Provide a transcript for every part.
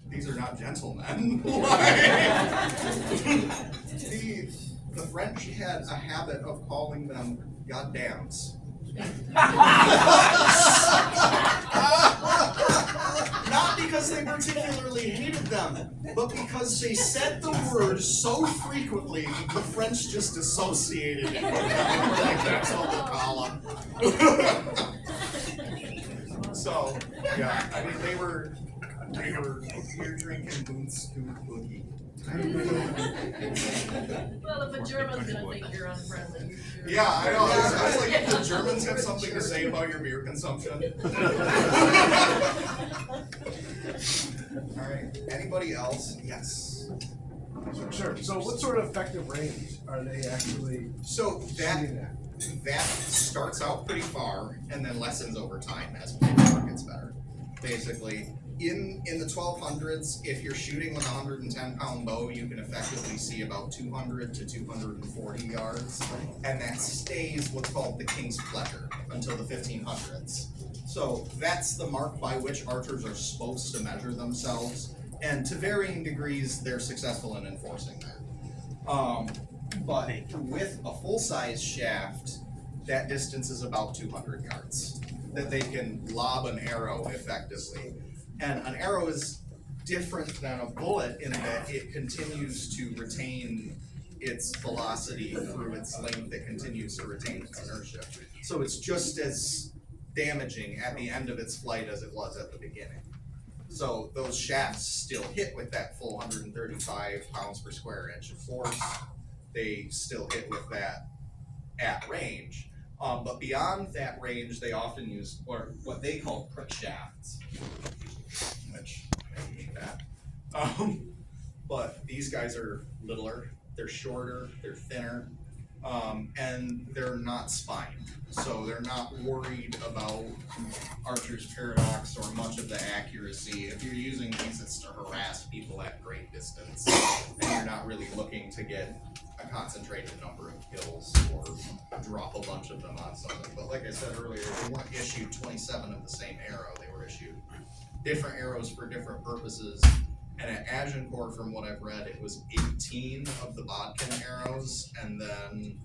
these are not gentlemen. The French had a habit of calling them goddams. Not because they particularly hated them, but because they said the word so frequently, the French just associated it with them. Like, that's what we'll call them. So, yeah, I mean, they were beer drinking boots doing boogie. Well, if a German's gonna think you're unfriendly. Yeah, I know. I was like, if the Germans have something to say about your beer consumption. All right. Anybody else? Yes. Sure. So, what sort of effective range are they actually? So shooting at? that starts out pretty far and then lessens over time as paper gets better. Basically, in the 1200s, if you're shooting with a 110-pound bow, you can effectively see about 200 to 240 yards, and that stays what's called the king's pleasure until the 1500s. So that's the mark by which archers are supposed to measure themselves, and to varying degrees, they're successful in enforcing that. But with a full-size shaft, that distance is about 200 yards that they can lob an arrow effectively. And an arrow is different than a bullet in that it continues to retain its velocity through its length. It continues to retain its inertia. So it's just as damaging at the end of its flight as it was at the beginning. So those shafts still hit with that full 135 pounds per square inch of force. They still hit with that at range. But beyond that range, they often use what they call prick shafts, which I hate that. But these guys are littler, they're shorter, they're thinner, and they're not spined. So they're not worried about Archer's paradox or much of the accuracy. If you're using these, it's to harass people at great distance, and you're not really looking to get a concentrated number of kills or drop a bunch of them on something. But like I said earlier, they weren't issued 27 of the same arrow. They were issued different arrows for different purposes. And at Agincourt, from what I've read, it was 18 of the bodkin arrows, and then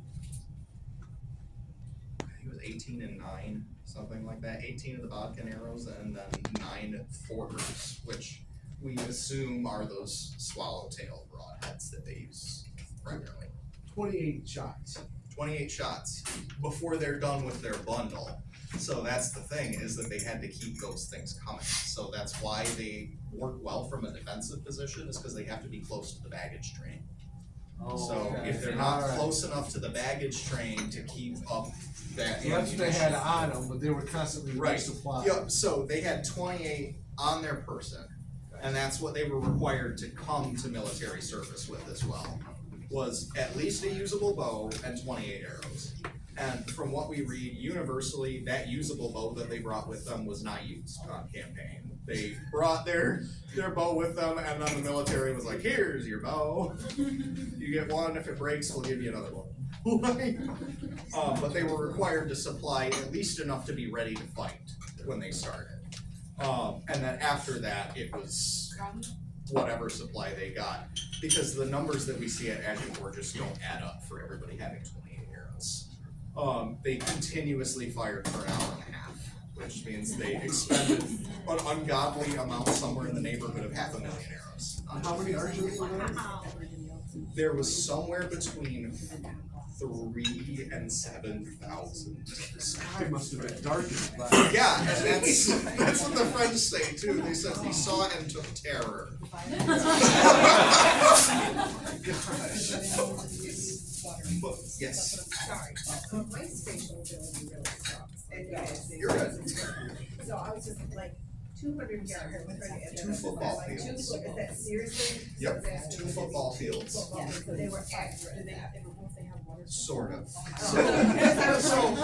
I think it was 18 and 9, something like that. 18 of the bodkin arrows, and then 9 forkers, which we assume are those swallowtail broadheads that they use primarily. 28 shots. 28 shots before they're done with their bundle. So that's the thing, is that they had to keep those things coming. So that's why they work well from a defensive position, is because they have to be close to the baggage train. So if they're not close enough to the baggage train to keep up that So that's what they had on them, but they were constantly right. resupplied. Yep. So they had 28 on their person, and that's what they were required to come to military service with as well. Was at least a usable bow and 28 arrows. And from what we read, universally, that usable bow that they brought with them was not used on campaign. They brought their bow with them, and then the military was like, here's your bow. You get one, if it breaks, we'll give you another one. But they were required to supply at least enough to be ready to fight when they started. And then after that, it was whatever supply they got. Because the numbers that we see at Agincourt just don't add up for everybody having 28 arrows. They continuously fired for an hour and a half, which means they expended an ungodly amount somewhere in the neighborhood of 500,000 arrows. How many archers were there? There was somewhere between 3,000 and 7,000. The sky must have been darkened by. Yeah, and that's what the French say too. They said we saw and took terror. But, yes. Sorry, my spatial ability really sucks. You're good. So I was just like 200 yards. 2 football fields. Is that seriously? Yep, 2 football fields. So they were accurate. Sort of. So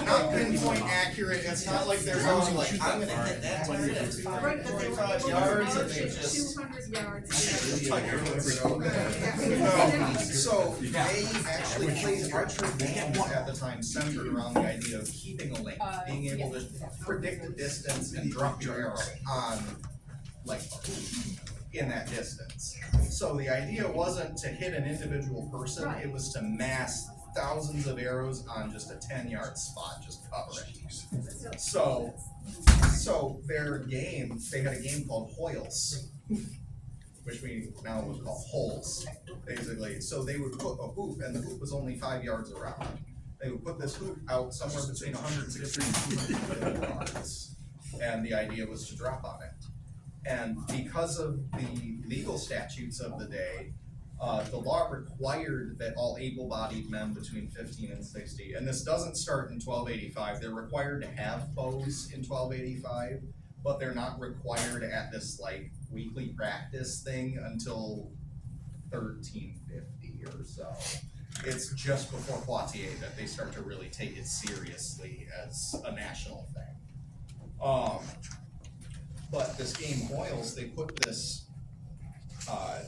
not pinpoint accurate. It's not like they're going like, I'm gonna hit that target at 245 yards, and they just 200 yards. So they actually played archery games at the time centered around the idea of keeping a length, being able to predict the distance and drop your arrow on like in that distance. So the idea wasn't to hit an individual person, Right. it was to mass thousands of arrows on just a 10-yard spot, just cover it. So their game, they had a game called Hoyles, which we now would call holes, basically. So they would put a hoop, and the hoop was only 5 yards around. They would put this hoop out somewhere between 160 and 250 yards, and the idea was to drop on it. And because of the legal statutes of the day, the law required that all able-bodied men between 15 and 60, and this doesn't start in 1285, they're required to have bows in 1285, but they're not required at this like weekly practice thing until 1350 or so. It's just before Poitiers that they start to really take it seriously as a national thing. But this game Hoyles, they put this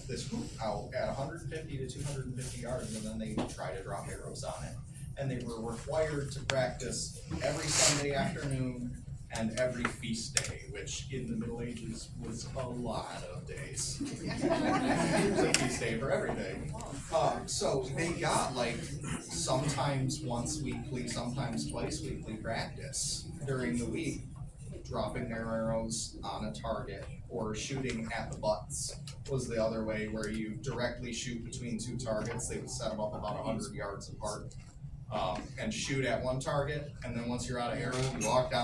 this hoop out at 150 to 250 yards, and then they would try to drop arrows on it. And they were required to practice every Sunday afternoon and every feast day, which in the Middle Ages was a lot of days. It was a feast day for everything. So they got like sometimes once weekly, sometimes twice weekly practice during the week, dropping their arrows on a target or shooting at the butts was the other way, where you directly shoot between two targets. They would set them up about 100 yards apart and shoot at one target, and then once you're out of arrows, you walk down